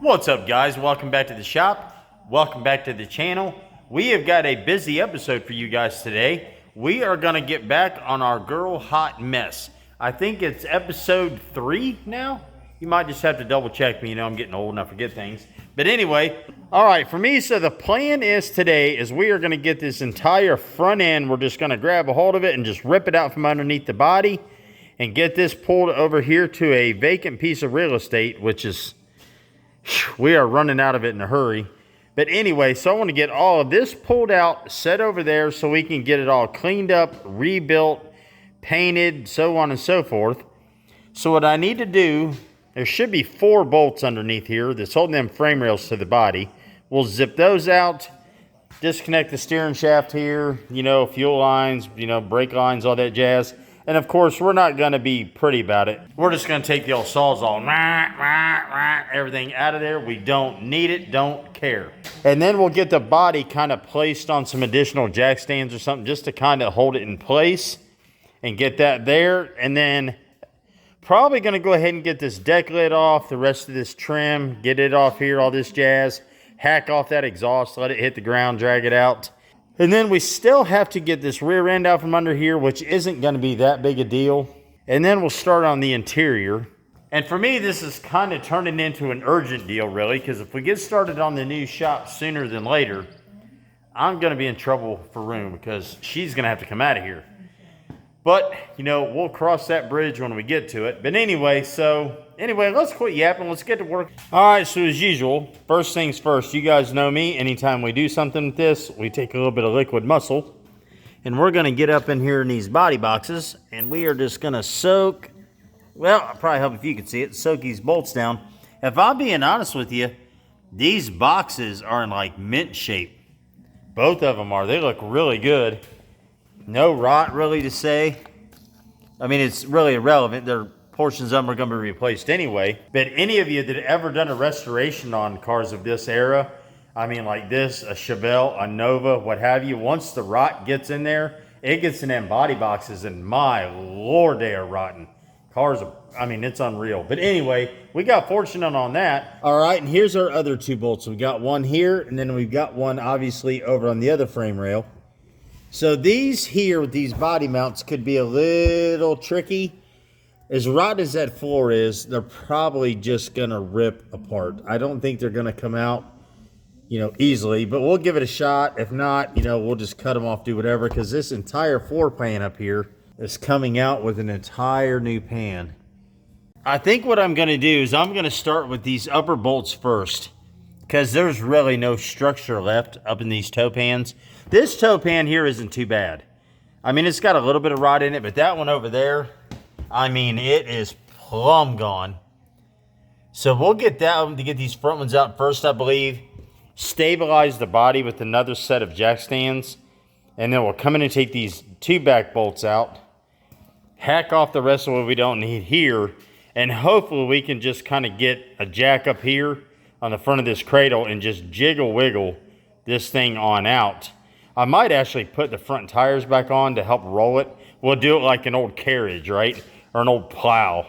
What's up, guys? Welcome back to the shop. Welcome back to the channel. We have got a busy episode for you guys today. We are going to get back on our girl hot mess. I think it's episode 3 now. You might just have to double check me. You know, I'm getting old and I forget things. But anyway, all right, for me, so the plan is today is we are going to get this entire front end. We're just going to grab a hold of it and just rip it out from underneath the body and get this pulled over here to a vacant piece of real estate, which is, we are running out of it in a hurry. But anyway, so I want to get all of this pulled out, set over there so we can get it all cleaned up, rebuilt, painted, so on and so forth. So what I need to do, there should be 4 bolts underneath here that's holding them frame rails to the body. We'll zip those out, disconnect the steering shaft here, you know, fuel lines, you know, brake lines, all that jazz. And of course, we're not going to be pretty about it. We're just going to take the old Sawzall, everything out of there. We don't need it, don't care. And then we'll get the body kind of placed on some additional jack stands or something just to kind of hold it in place and get that there. And then probably going to go ahead and get this deck lid off, the rest of this trim, get it off here, all this jazz, hack off that exhaust, let it hit the ground, drag it out. And then we still have to get this rear end out from under here, which isn't going to be that big a deal. And then we'll start on the interior. And for me, this is kind of turning into an urgent deal, really, because if we get started on the new shop sooner than later, I'm going to be in trouble for room because she's going to have to come out of here. But, you know, we'll cross that bridge when we get to it. But anyway, let's quit yapping. Let's get to work. All right, so as usual, first things first, you guys know me. Anytime we do something with this, we take a little bit of liquid muscle. And we're going to get up in here in these body boxes. And we are just going to soak, well, I'll probably help if you can see it, soak these bolts down. If I'm being honest with you, these boxes are in like mint shape. Both of them are. They look really good. No rot really to say. I mean, it's really irrelevant. There are portions of them are going to be replaced anyway. But any of you that have ever done a restoration on cars of this era, I mean like this, a Chevelle, a Nova, what have you, once the rot gets in there, it gets in them body boxes and my Lord, they are rotten. Cars are, I mean, it's unreal. But anyway, we got fortunate on that. All right, and here's our other 2 bolts. We got one here, and then we've got one obviously over on the other frame rail. So these here with these body mounts could be a little tricky. As rotten as that floor is, they're probably just going to rip apart. I don't think they're going to come out, you know, easily, but we'll give it a shot. If not, you know, we'll just cut them off, do whatever, because this entire floor pan up here is coming out with an entire new pan. I think what I'm going to do is I'm going to start with these upper bolts first, because there's really no structure left up in these toe pans. This toe pan here isn't too bad. I mean, it's got a little bit of rot in it, but that one over there, I mean, it is plumb gone. So we'll get that one to get these front ones out first, I believe. Stabilize the body with another set of jack stands. And then we'll come in and take these 2 back bolts out. Hack off the rest of what we don't need here. And hopefully we can just kind of get a jack up here on the front of this cradle and just jiggle wiggle this thing on out. I might actually put the front tires back on to help roll it. We'll do it like an old carriage, right? Or an old plow.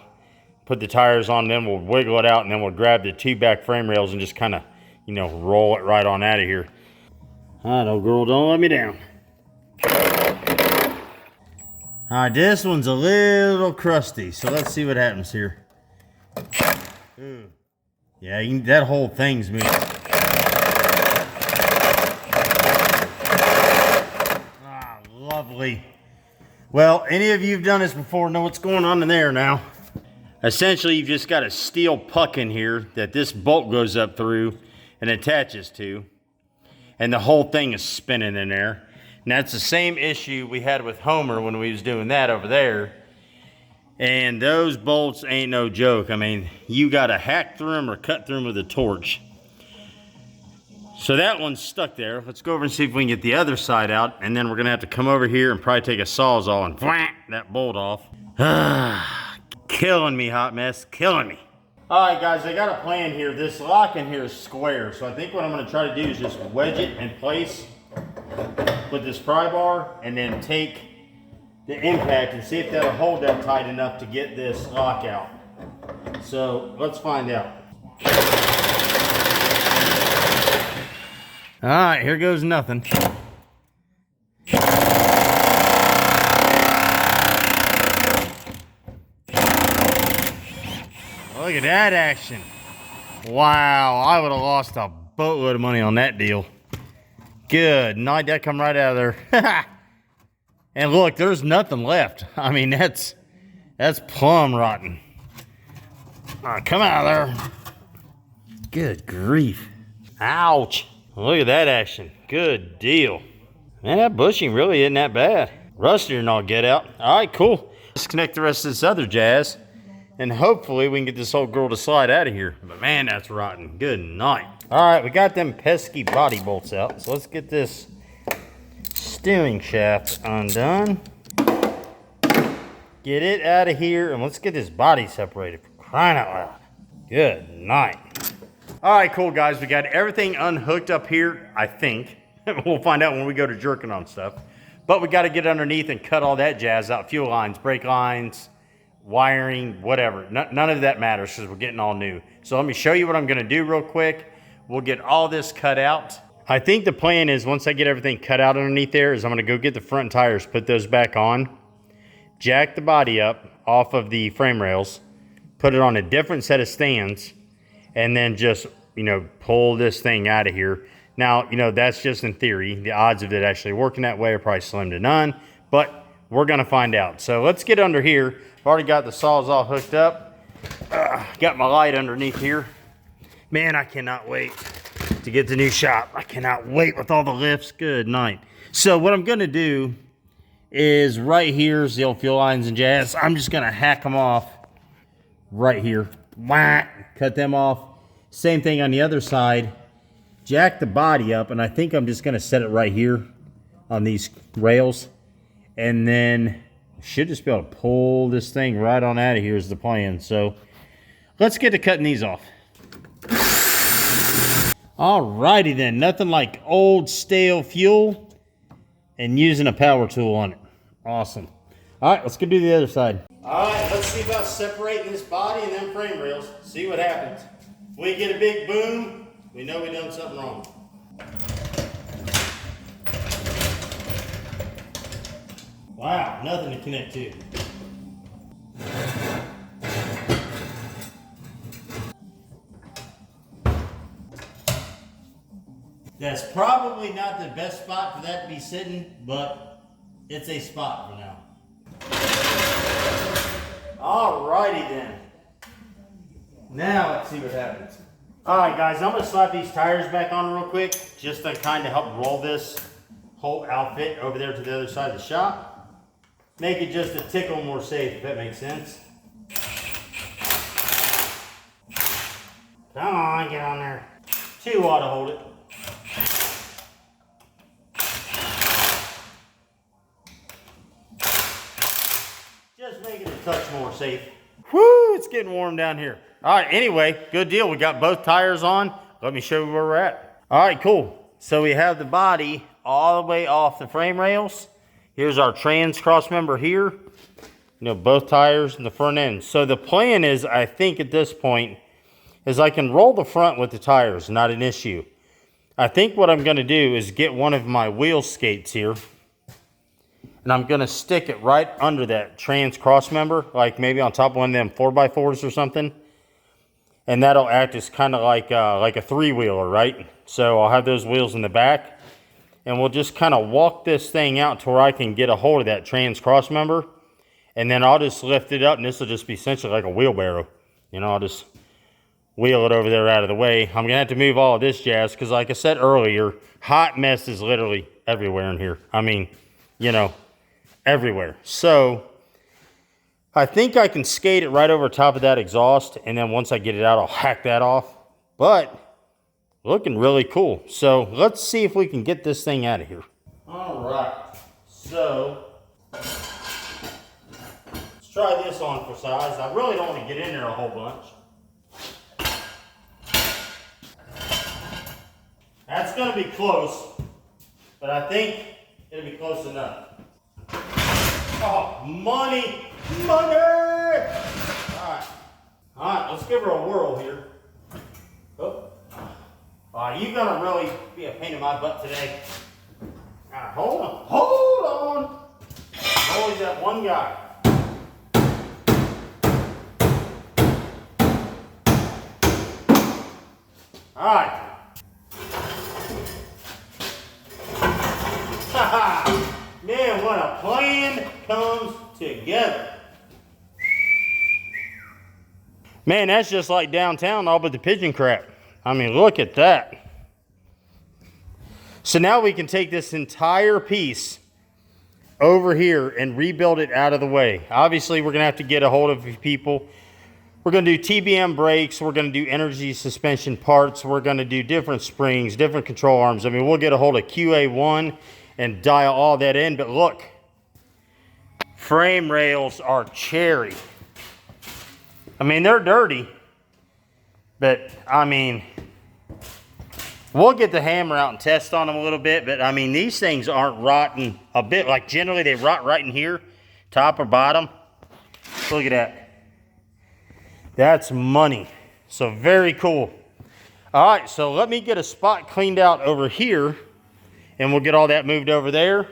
Put the tires on, then we'll wiggle it out, and then we'll grab the 2 back frame rails and just kind of, you know, roll it right on out of here. All right, old girl, don't let me down. All right, this one's a little crusty, so let's see what happens here. Yeah, that whole thing's moving. Lovely. Well, any of you who've done this before know what's going on in there now. Essentially, you've just got a steel puck in here that this bolt goes up through and attaches to. And the whole thing is spinning in there. And that's the same issue we had with Homer when we was doing that over there. And those bolts ain't no joke. I mean, you got to hack through them or cut through them with a torch. So that one's stuck there. Let's go over and see if we can get the other side out. And then we're going to have to come over here and probably take a Sawzall and whack that bolt off. Killing me, hot mess. Killing me. All right, guys, I got a plan here. This lock in here is square. So I think what I'm going to try to do is just wedge it in place with this pry bar and then take the impact and see if that'll hold that tight enough to get this lock out. So let's find out. All right, here goes nothing. Look at that action. Wow, I would have lost a boatload of money on that deal. Good night, that come right out of there. And look, there's nothing left. I mean, that's plumb rotten. All right, come out of there. Good grief. Ouch. Look at that action. Good deal. Man, that bushing really isn't that bad. Rustier than all get out. All right, cool. Disconnect the rest of this other jazz, and hopefully we can get this old girl to slide out of here. But man, that's rotten. Good night. All right, we got them pesky body bolts out. So let's get this steering shaft undone. Get it out of here, and let's get this body separated. For crying out loud. Good night. All right, cool, guys. We got everything unhooked up here, I think. We'll find out when we go to jerking on stuff. But we got to get underneath and cut all that jazz out. Fuel lines, brake lines, wiring, whatever. None of that matters because we're getting all new. So let me show you what I'm going to do real quick. We'll get all this cut out. I think the plan is once I get everything cut out underneath there is I'm going to go get the front tires, put those back on, jack the body up off of the frame rails, put it on a different set of stands, and then just, you know, pull this thing out of here. Now, you know, that's just in theory. The odds of it actually working that way are probably slim to none, but we're going to find out. So let's get under here. I've already got the saws all hooked up. Got my light underneath here. Man, I cannot wait to get the new shop. I cannot wait with all the lifts. Good night. So what I'm going to do is right here's the old fuel lines and jazz. I'm just going to hack them off right here. Whack, cut them off. Same thing on the other side. Jack the body up, and I think I'm just going to set it right here on these rails. And then should just be able to pull this thing right on out of here is the plan. So let's get to cutting these off. Alrighty then, nothing like old stale fuel and using a power tool on it. Awesome. All right, let's go do the other side. All right, let's see about separating this body and them frame rails. See what happens. If we get a big boom, we know we done something wrong. Wow, nothing to connect to. That's probably not the best spot for that to be sitting, but it's a spot for now. Alrighty then. Now let's see what happens. Alright guys, I'm going to slap these tires back on real quick, just to kind of help roll this whole outfit over there to the other side of the shop. Make it just a tickle more safe, if that makes sense. Come on, get on there. 2 ought to hold it. Just make it a touch more safe. Whoo, it's getting warm down here. All right, anyway, good deal. We got both tires on. Let me show you where we're at. All right, cool. So we have the body all the way off the frame rails. Here's our trans cross member here. You know, both tires in the front end. So the plan is, I think at this point, is I can roll the front with the tires, not an issue. I think what I'm gonna do is get one of my wheel skates here, and I'm gonna stick it right under that trans cross member, like maybe on top of one of them 4x4s or something. And that'll act as kind of like a 3-wheeler, right? So I'll have those wheels in the back, and we'll just kind of walk this thing out to where I can get a hold of that trans cross member, and then I'll just lift it up, and this will just be essentially like a wheelbarrow. You know, I'll just wheel it over there out of the way. I'm gonna have to move all of this jazz because, like I said earlier, hot mess is literally everywhere in here. I mean, you know, everywhere. So I think I can skate it right over top of that exhaust, and then once I get it out, I'll hack that off. But looking really cool. So let's see if we can get this thing out of here. All right, so let's try this on for size. I really don't want to get in there a whole bunch. That's going to be close, but I think it'll be close enough. Oh, money! Money! All right, let's give her a whirl here. Oh, You're gonna really be a pain in my butt today. All right, hold on. I'm always that one guy. All right. Man, when a plan comes together. Man, that's just like downtown, all but the pigeon crap. I mean, look at that. So now we can take this entire piece over here and rebuild it out of the way. Obviously, we're going to have to get a hold of people. We're going to do TBM brakes. We're going to do energy suspension parts. We're going to do different springs, different control arms. I mean, we'll get a hold of QA1 and dial all that in. But look, frame rails are cherry. I mean, they're dirty, but I mean, we'll get the hammer out and test on them a little bit, but I mean, these things aren't rotting a bit. Like generally they rot right in here, top or bottom. Look at that. That's money. So very cool. All right, so let me get a spot cleaned out over here and we'll get all that moved over there.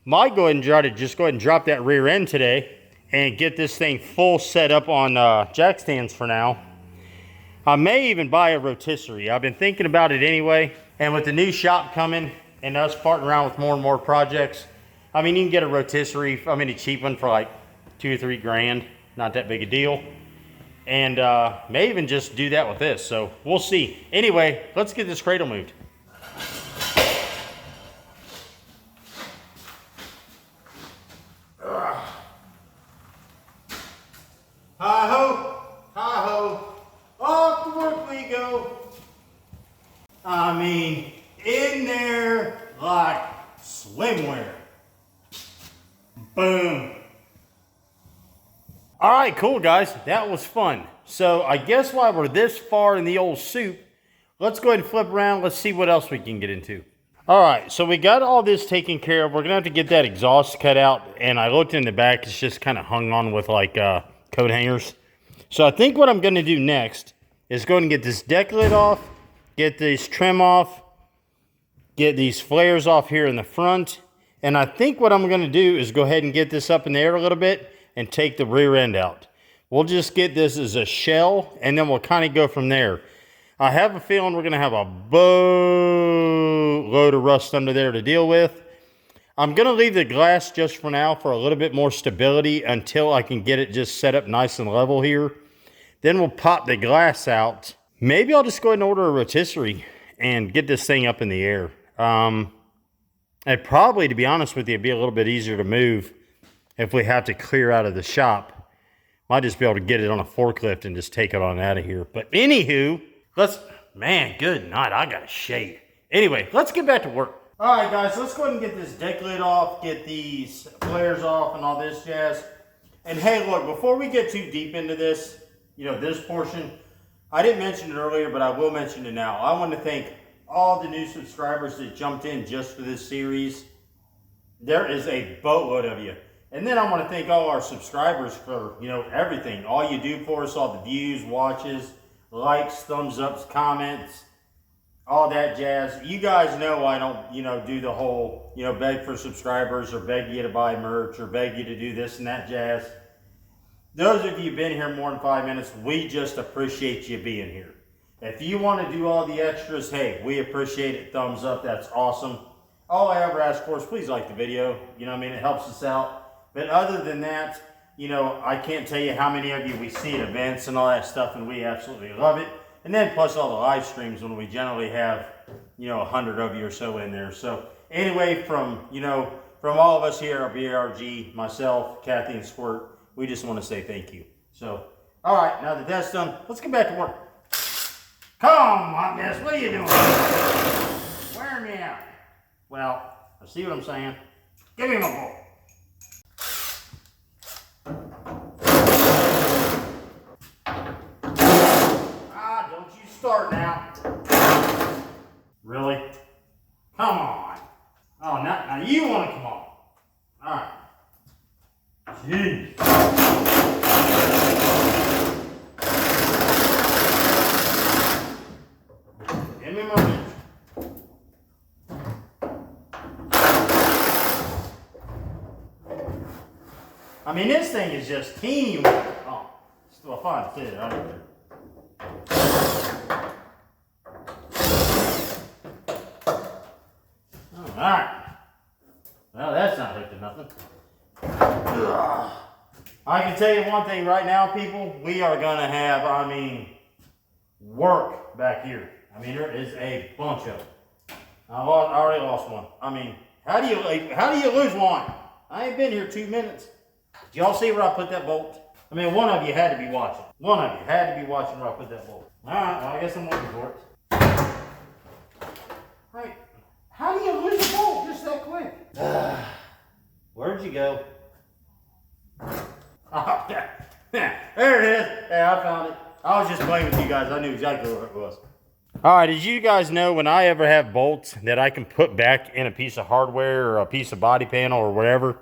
Might go ahead and try to just go ahead and drop that rear end today and get this thing full set up on jack stands for now. I may even buy a rotisserie. I've been thinking about it anyway. And with the new shop coming and us partnering around with more and more projects, I mean, you can get a rotisserie, I mean, a cheap one for like 2 or 3 grand. Not that big a deal. And may even just do that with this. So we'll see. Anyway, let's get this cradle moved. Hi-ho, hi-ho, off to work we go. I mean, in there like swimwear. Boom. All right, cool guys, that was fun. So I guess while we're this far in the old soup, let's go ahead and flip around. Let's see what else we can get into. All right, so we got all this taken care of. We're gonna have to get that exhaust cut out. And I looked in the back, it's just kind of hung on with like coat hangers. So I think what I'm going to do next is go and get this deck lid off, get this trim off, get these flares off here in the front. And I think what I'm going to do is go ahead and get this up in the air a little bit and take the rear end out. We'll just get this as a shell and then we'll kind of go from there. I have a feeling we're going to have a boatload of rust under there to deal with. I'm going to leave the glass just for now for a little bit more stability until I can get it just set up nice and level here. Then we'll pop the glass out. Maybe I'll just go ahead and order a rotisserie and get this thing up in the air. And probably, to be honest with you, it'd be a little bit easier to move if we have to clear out of the shop. Might just be able to get it on a forklift and just take it on out of here. But anywho, man, good night. I got to shave. Anyway, let's get back to work. All right, guys, let's go ahead and get this deck lid off, get these flares off and all this jazz. And hey, look, before we get too deep into this, this portion, I didn't mention it earlier, but I will mention it now. I want to thank all the new subscribers that jumped in just for this series. There is a boatload of you. And then I want to thank all our subscribers for, everything. All you do for us, all the views, watches, likes, thumbs ups, comments, all that jazz. You guys know I don't, do the whole, beg for subscribers or beg you to buy merch or beg you to do this and that jazz. Those of you who've been here more than 5 minutes, we just appreciate you being here. If you want to do all the extras, hey, we appreciate it. Thumbs up, that's awesome. All I ever ask for is please like the video. It helps us out. But other than that, I can't tell you how many of you we see at events and all that stuff, and we absolutely love it. And then plus all the live streams when we generally have, 100 of you or so in there. So anyway, from all of us here at BRG, myself, Kathy, and Squirt, we just want to say thank you. So, all right, now that that's done, let's get back to work. Come on, miss, what are you doing? Wear me out. Well, I see what I'm saying. Give me my ball. Don't you start now. Really? Come on. Oh, now you want to come on. All right. Jeez. Give me my wrench. I mean, this thing is just teeny. Oh, still fine too. I don't know. All right. Well, that's not hooked to nothing. I can tell you one thing right now, people. We are gonna have, I mean, work back here. I mean, there is a bunch of them. I already lost one. I mean, how do you lose one? I ain't been here 2 minutes. Did y'all see where I put that bolt? I mean, one of you had to be watching. One of you had to be watching where I put that bolt. All right, well, I guess I'm looking for it. All right, how do you lose a bolt just that quick? Where'd you go? Oh, there it is. Yeah, I found it. I was just playing with you guys. I knew exactly where it was. All right, as you guys know, when I ever have bolts that I can put back in a piece of hardware or a piece of body panel or whatever,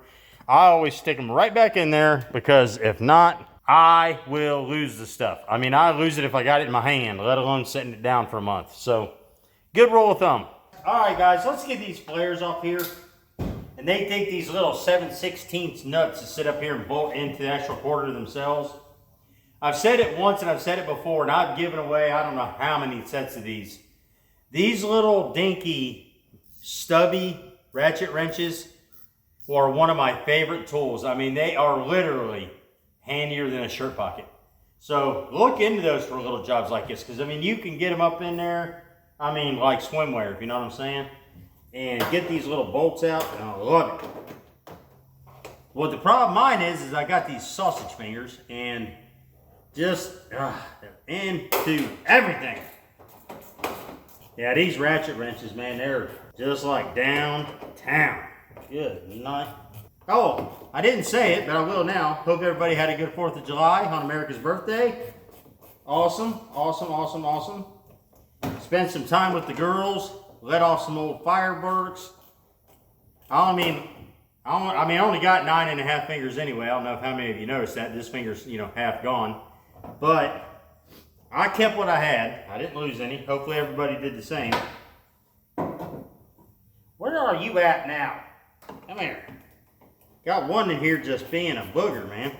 I always stick them right back in there, because if not, I will lose the stuff. I mean, I lose it if I got it in my hand, let alone setting it down for a month. So, good rule of thumb. All right, guys, let's get these flares off here. And they take these little 7/16 nuts to sit up here and bolt into the actual quarter themselves. I've said it once and I've said it before, and I've given away I don't know how many sets of these. These little dinky, stubby ratchet wrenches are one of my favorite tools. I mean, they are literally handier than a shirt pocket. So look into those for little jobs like this, because I mean, you can get them up in there, I mean, like swimwear, if you know what I'm saying, and get these little bolts out, and I love it. Well, the problem mine is I got these sausage fingers, and just they're into everything. Yeah, these ratchet wrenches, man, they're just like downtown. Good night. Oh, I didn't say it, but I will now. Hope everybody had a good 4th of July on America's birthday. Awesome, awesome, awesome, awesome. Spend some time with the girls. Let off some old fireworks. I only got 9.5 fingers anyway. I don't know if how many of you noticed that. This finger's, half gone. But I kept what I had. I didn't lose any. Hopefully everybody did the same. Where are you at now? Come here. Got one in here just being a booger, man.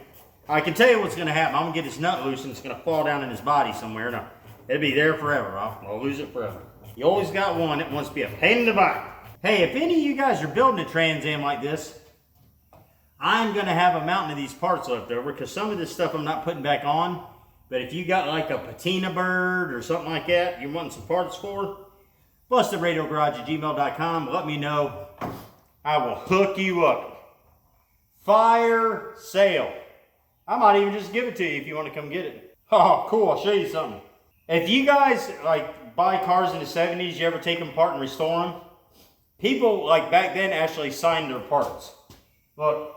I can tell you what's going to happen. I'm going to get this nut loose and it's going to fall down in his body somewhere. No, it'll be there forever. I'll lose it forever. You always got one that wants to be a pain in the butt. Hey, if any of you guys are building a Trans Am like this, I'm going to have a mountain of these parts left over, because some of this stuff I'm not putting back on. But if you got like a patina bird or something like that you're wanting some parts for, BustedRadioGarage@gmail.com. Let me know. I will hook you up. Fire sale. I might even just give it to you if you want to come get it. Oh, cool. I'll show you something. If you guys like buy cars in the 70s, you ever take them apart and restore them? People like back then actually signed their parts. Look,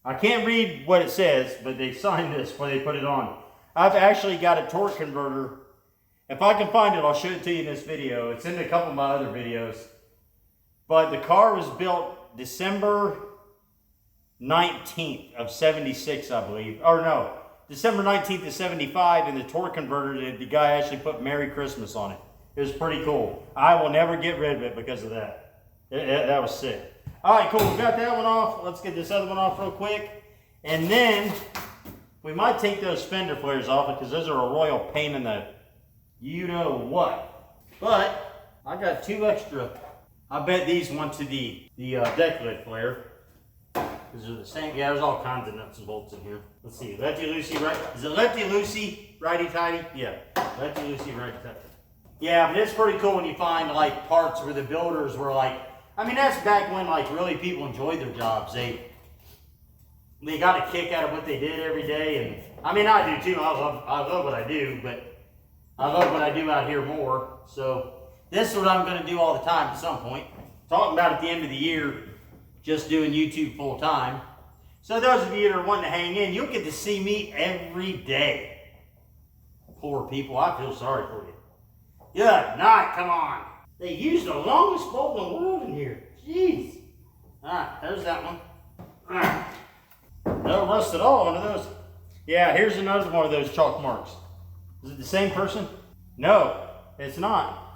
I can't read what it says, but they signed this before they put it on. I've actually got a torque converter. If I can find it, I'll show it to you in this video. It's in a couple of my other videos. But the car was built December 19th of 76, I believe. Or no, December 19th of 75, and the torque converter, the guy actually put Merry Christmas on it. It was pretty cool. I will never get rid of it because of that. That was sick. All right, cool. We got that one off. Let's get this other one off real quick. And then we might take those fender flares off, because those are a royal pain in the you-know-what. But I got 2 extra. I bet these went to the deck lid flare. Because they're the same. Yeah, there's all kinds of nuts and bolts in here. Let's see. Lefty-loosey, right? Is it lefty-loosey, righty-tighty? Yeah. Lefty-loosey, righty-tighty. Yeah, but it's pretty cool when you find like parts where the builders were like, I mean, that's back when like really people enjoyed their jobs. They got a kick out of what they did every day, and I mean, I do too. I love what I do, but I love what I do out here more. So this is what I'm going to do all the time at some point. Talking about at the end of the year, just doing YouTube full time. So those of you that are wanting to hang in, you'll get to see me every day. Poor people, I feel sorry for you. Good night, come on. They used the longest bolt in the world in here. Jeez. Alright, there's that one. Alright. No rust at all under those. Yeah, here's another one of those chalk marks. Is it the same person? No. it's not.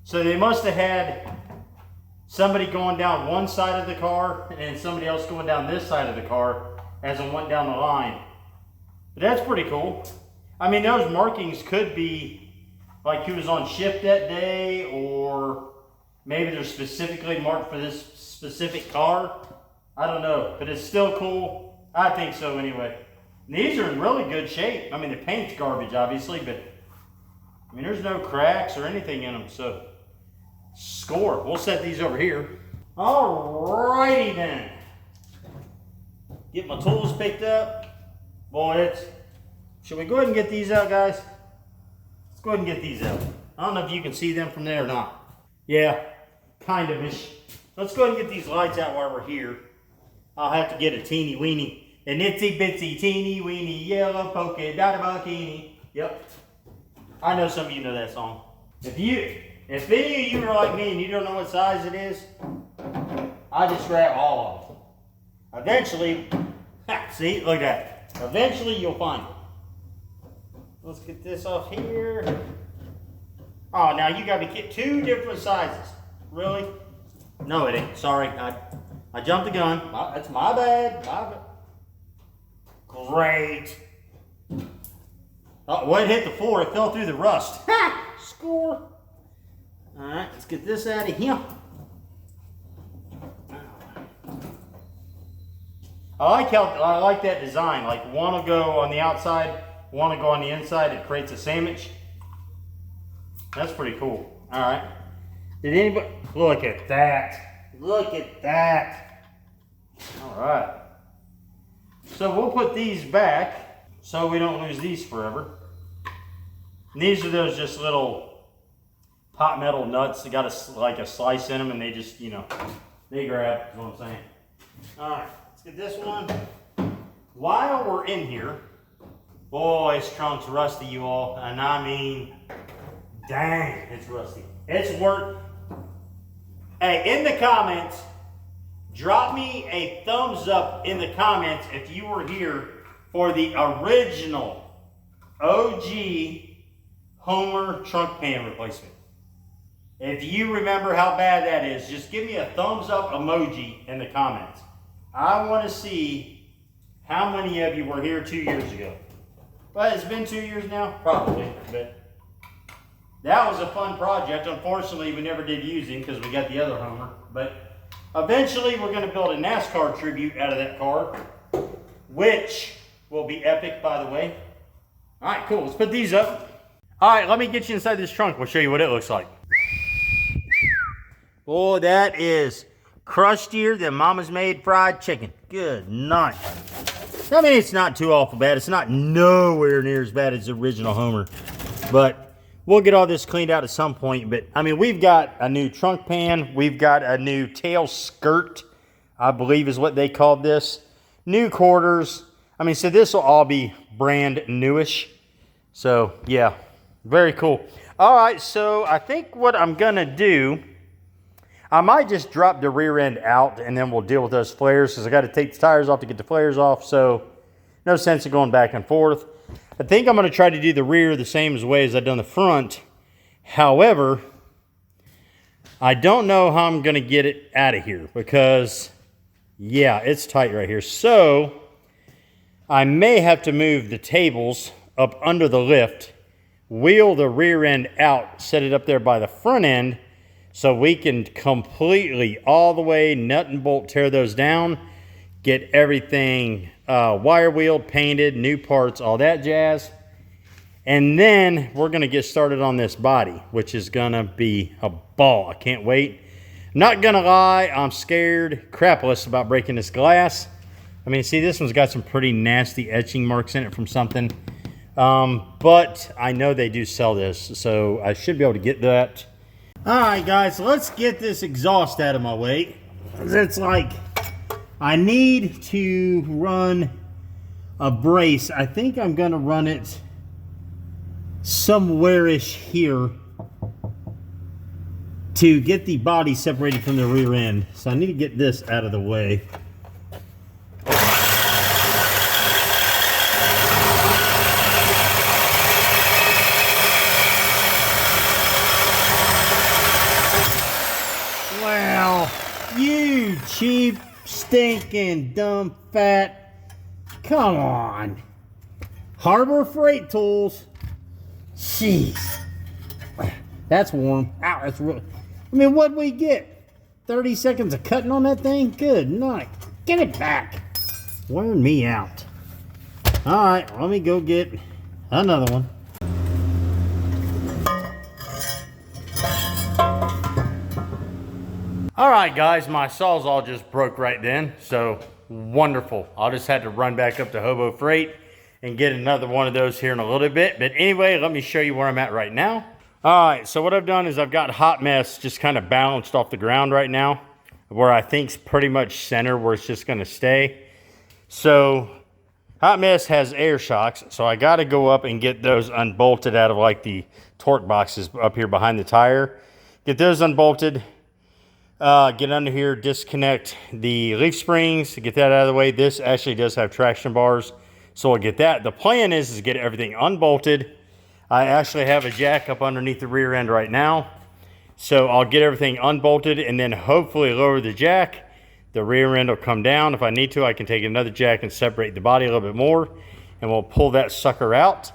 So they must have had somebody going down one side of the car and somebody else going down this side of the car as it went down the line. But that's pretty cool. I mean, those markings could be like he was on shift that day, or maybe they're specifically marked for this specific car. I don't know, but it's still cool. I think so anyway. And these are in really good shape. I mean, the paint's garbage, obviously, but I mean, there's no cracks or anything in them, so score. We'll set these over here. Alrighty then. Get my tools picked up. Boy, should we go ahead and get these out, guys? Let's go ahead and get these out. I don't know if you can see them from there or not. Yeah, kind of-ish. Let's go ahead and get these lights out while we're here. I'll have to get a teeny weeny, an itsy bitsy teeny weeny yellow polka dot bikini. Yep. I know some of you know that song. If any of you are like me and you don't know what size it is, I just grab all of them. Eventually, see, look at that. Eventually you'll find it. Let's get this off here. Oh, now you gotta get 2 different sizes. Really? No, it ain't. Sorry, I jumped the gun. That's my bad. Great. Oh, well, it hit the floor. It fell through the rust. Ha! Score. All right, let's get this out of here. I like that design. Like, one will go on the outside, one will go on the inside. It creates a sandwich. That's pretty cool. All right. Did anybody look at that? Look at that. All right. So we'll put these back so we don't lose these forever. And these are those just little hot metal nuts. They got like a slice in them, and they just, you know, they grab, is what I'm saying. All right, let's get this one. While we're in here, boy, this trunk's rusty, you all. And I mean, dang, it's rusty. It's worth. Hey, in the comments, drop me a thumbs up in the comments if you were here for the original OG Homer trunk pan replacement. If you remember how bad that is, just give me a thumbs up emoji in the comments. I want to see how many of you were here 2 years ago. But it's been 2 years now, probably. But that was a fun project. Unfortunately, we never did use him because we got the other Homer. But eventually, we're going to build a NASCAR tribute out of that car, which will be epic, by the way. All right, cool. Let's put these up. All right, let me get you inside this trunk. We'll show you what it looks like. Boy, that is crustier than Mama's made fried chicken. Good night. I mean, it's not too awful bad. It's not nowhere near as bad as the original Homer. But we'll get all this cleaned out at some point. But, I mean, we've got a new trunk pan. We've got a new tail skirt, I believe is what they called this. New quarters. I mean, so this will all be brand newish. So, yeah, very cool. All right, so I think what I'm going to do, I might just drop the rear end out and then we'll deal with those flares because I got to take the tires off to get the flares off. So, no sense of going back and forth. I think I'm going to try to do the rear the same way as I've done the front. However, I don't know how I'm going to get it out of here because, yeah, it's tight right here. So, I may have to move the tables up under the lift, wheel the rear end out, set it up there by the front end so we can completely, all the way, nut and bolt, tear those down, get everything wire wheeled, painted, new parts, all that jazz. And then we're going to get started on this body, which is going to be a ball. I can't wait. Not going to lie, I'm scared crapless about breaking this glass. I mean, see, this one's got some pretty nasty etching marks in it from something. But I know they do sell this, so I should be able to get that. All right, guys, let's get this exhaust out of my way. It's like I need to run a brace. I think I'm going to run it somewhere-ish here to get the body separated from the rear end. So I need to get this out of the way. cheap, stinking, dumb, fat. Come on. Harbor Freight Tools. Jeez. That's warm. Ow, that's really. I mean, what'd we get? 30 seconds of cutting on that thing? Good night. Get it back. Wearing me out. Alright, let me go get another one. Alright guys, my Sawzall just broke right then, so wonderful. I just had to run back up to Hobo Freight and get another one of those here in a little bit. But anyway, let me show you where I'm at right now. Alright, so what I've done is I've got Hot Mess just kind of balanced off the ground right now, where I think's pretty much center where it's just going to stay. So Hot Mess has air shocks, so I got to go up and get those unbolted out of like the torque boxes up here behind the tire. Get those unbolted. Get under here, disconnect the leaf springs, get that out of the way. This actually does have traction bars, so I'll get that. The plan is to get everything unbolted. I actually have a jack up underneath the rear end right now, so I'll get everything unbolted and then hopefully lower the jack. The rear end will come down. If I need to, I can take another jack and separate the body a little bit more, and we'll pull that sucker out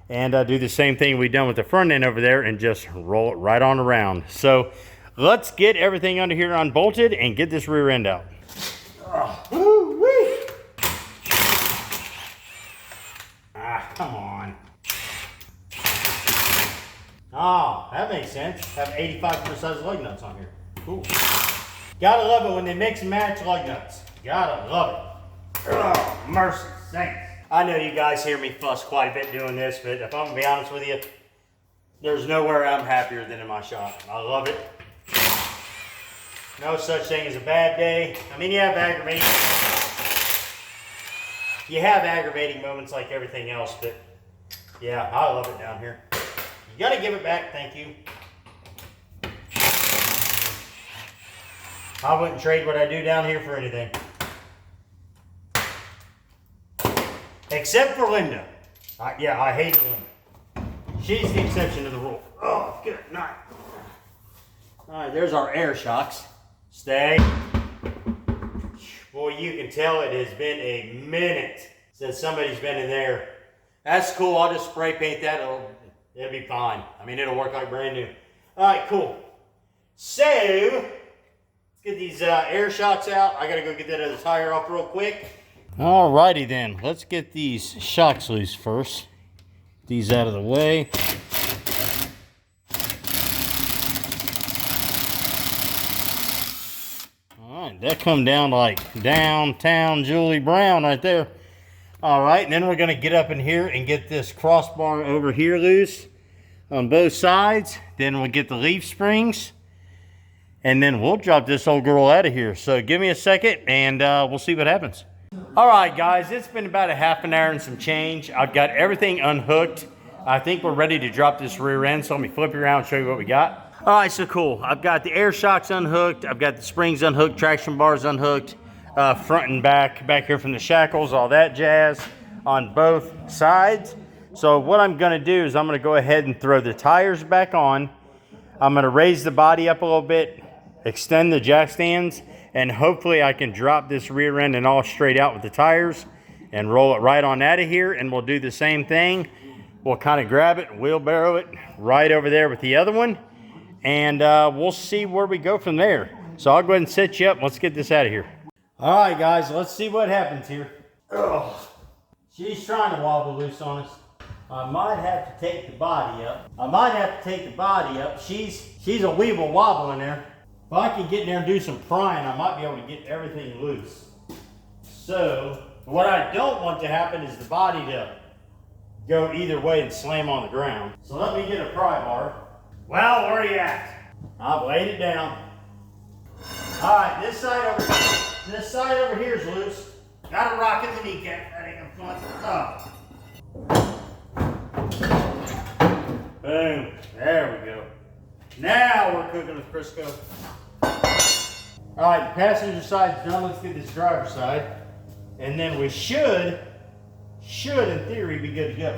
and do the same thing we've done with the front end over there and just roll it right on around. So let's get everything under here unbolted and get this rear end out. Come on. Oh, that makes sense. Have 85% size lug nuts on here. Cool. Gotta love it when they mix and match lug nuts. Gotta love it. Oh, mercy saints. I know you guys hear me fuss quite a bit doing this, but if I'm gonna be honest with you, there's nowhere I'm happier than in my shop. I love it. No such thing as a bad day. I mean, you have aggravating moments like everything else, but yeah, I love it down here. You gotta give it back, thank you. I wouldn't trade what I do down here for anything. Except for Linda. I hate Linda. She's the exception to the rule. Oh, good night. All right, there's our air shocks. Stay. Boy, you can tell it has been a minute since somebody's been in there. That's cool. I'll just spray paint that. It'll be fine. I mean, it'll work like brand new. All right, cool. So, let's get these air shocks out. I got to go get that other tire off real quick. All righty then. Let's get these shocks loose first. These out of the way. That come down like downtown Julie Brown right there. All right, and then we're gonna get up in here and get this crossbar over here loose on both sides. Then we'll get the leaf springs, and then we'll drop this old girl out of here. So give me a second and we'll see what happens. All right, guys, it's been about a half an hour and some change. I've got everything unhooked. I think we're ready to drop this rear end, so let me flip you around and show you what we got. All right, so cool. I've got the air shocks unhooked. I've got the springs unhooked, traction bars unhooked, front and back here from the shackles, all that jazz on both sides. So what I'm gonna do is I'm gonna go ahead and throw the tires back on. I'm gonna raise the body up a little bit, extend the jack stands, and hopefully I can drop this rear end and all straight out with the tires and roll it right on out of here, and we'll do the same thing. We'll kind of grab it, wheelbarrow it right over there with the other one, and we'll see where we go from there. So I'll go ahead and set you up. Let's get this out of here. All right, guys, let's see what happens here. Ugh. She's trying to wobble loose on us. I might have to take the body up. She's a weeble wobble in there. If I can get in there and do some prying, I might be able to get everything loose. So what I don't want to happen is the body to go either way and slam on the ground. So let me get a pry bar. Well, where are you at? I've laid it down. All right, this side over here is loose. Got a rock in the kneecap. That ain't gonna fun. Boom. There we go. Now we're cooking with Crisco. All right, the passenger side's done. Let's get this driver's side, and then we should in theory be good to go.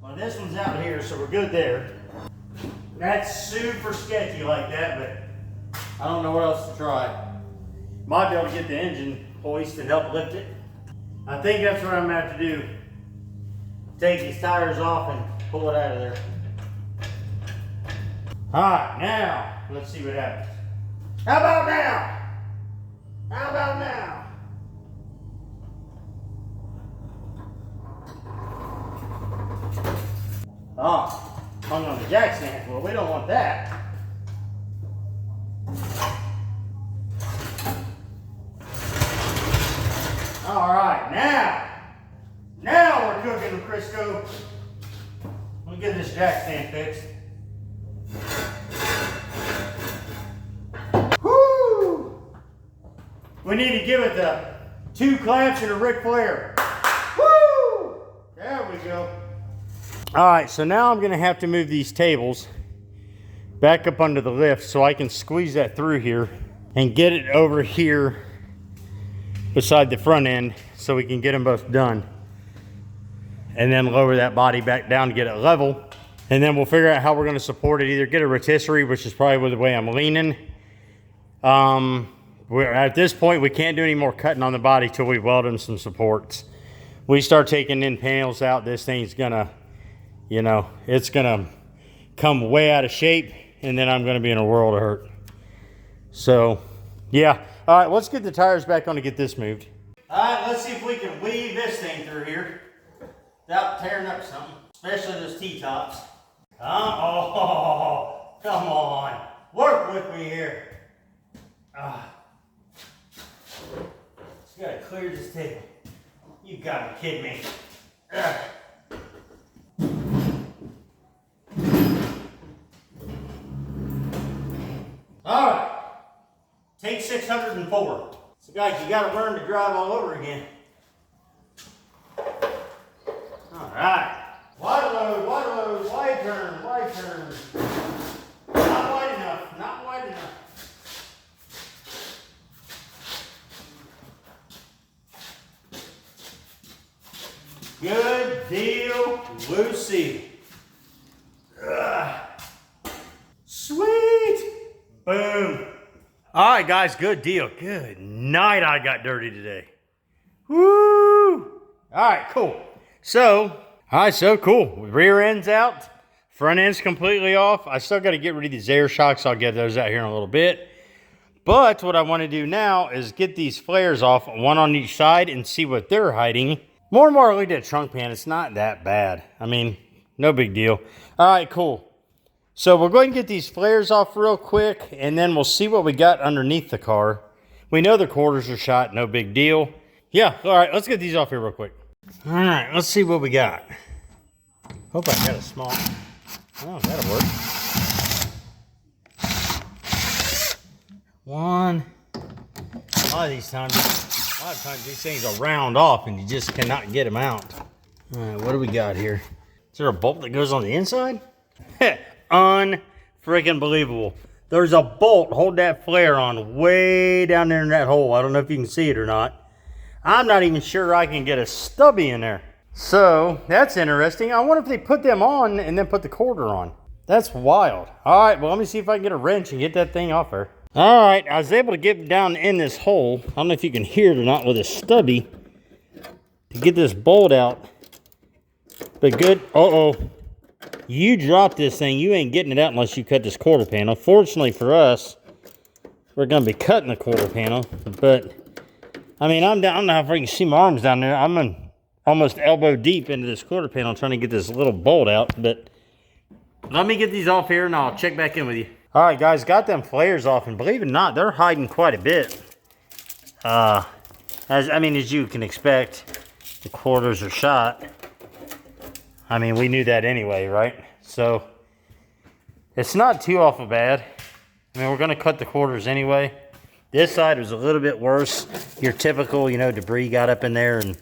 Well, this one's out here, so we're good there. That's super sketchy like that, but I don't know what else to try. Might be able to get the engine hoist and help lift it. I think that's what I'm gonna have to do. Take these tires off and pull it out of there. All right, now, let's see what happens. How about now? How about now? Oh, hung on the jack stand. Well, we don't want that. All right, now we're cooking with Crisco. We'll get this jack stand fixed. Woo! We need to give it the 2 clamps and a Ric Flair. Woo! There we go. All right, so now I'm gonna have to move these tables back up under the lift so I can squeeze that through here and get it over here beside the front end so we can get them both done. And then lower that body back down to get it level. And then we'll figure out how we're gonna support it. Either get a rotisserie, which is probably the way I'm leaning. At this point, we can't do any more cutting on the body till we weld in some supports. We start taking in panels out, this thing's gonna, you know, it's gonna come way out of shape, and then I'm gonna be in a world of hurt. So, yeah. All right, let's get the tires back on to get this moved. All right, let's see if we can weave this thing through here without tearing up something, especially those T-tops. Oh, come on. Work with me here. Just gotta clear this table. You gotta be kidding me. All right. Take 604. So guys, you gotta learn to drive all over again. All right. Wide load, wide turn, wide turn. Not wide enough, not wide enough. Good deal, Lucy. Sweet. Boom. All right, guys, good deal. Good night, I got dirty today. Woo! All right, cool. So, cool. Rear end's out. Front end's completely off. I still got to get rid of these air shocks. I'll get those out here in a little bit. But what I want to do now is get these flares off, one on each side, and see what they're hiding. More and more, look at that trunk pan. It's not that bad. I mean, no big deal. All right, cool. So we'll go ahead and get these flares off real quick, and then we'll see what we got underneath the car. We know the quarters are shot, no big deal. Yeah, all right, let's get these off here real quick. All right, let's see what we got. Hope I got a small. Oh, that'll work. One. A lot of times these things will round off, and you just cannot get them out. All right, what do we got here? Is there a bolt that goes on the inside? Unfreaking believable. There's a bolt hold that flare on way down there in that hole. I don't know if you can see it or not. I'm not even sure I can get a stubby in there. So that's interesting. I wonder if they put them on and then put the quarter on. That's wild. All right, well, let me see if I can get a wrench and get that thing off there. All right, I was able to get down in this hole. I don't know if you can hear it or not with a stubby to get this bolt out. But good. Uh-oh. You drop this thing, you ain't getting it out unless you cut this quarter panel. Fortunately for us, we're going to be cutting the quarter panel. But, I mean, I don't know if I can see my arms down there. I'm almost elbow deep into this quarter panel trying to get this little bolt out. But let me get these off here and I'll check back in with you. All right, guys, got them flares off. And believe it or not, they're hiding quite a bit. As you can expect, the quarters are shot. I mean, we knew that anyway, right? So, it's not too awful bad. I mean, we're going to cut the quarters anyway. This side was a little bit worse. Your typical, debris got up in there and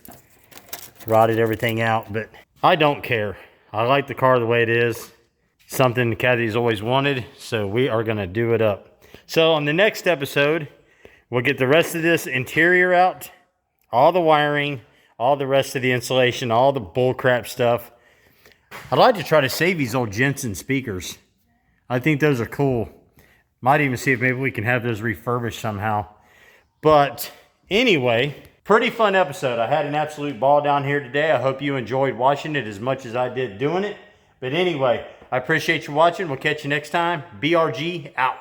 rotted everything out. But I don't care. I like the car the way it is. Something Kathy's always wanted. So, we are going to do it up. So, on the next episode, we'll get the rest of this interior out. All the wiring. All the rest of the insulation. All the bullcrap stuff. I'd like to try to save these old Jensen speakers. I think those are cool. Might even see if maybe we can have those refurbished somehow. But anyway, pretty fun episode. I had an absolute ball down here today. I hope you enjoyed watching it as much as I did doing it. But anyway, I appreciate you watching. We'll catch you next time. BRG out.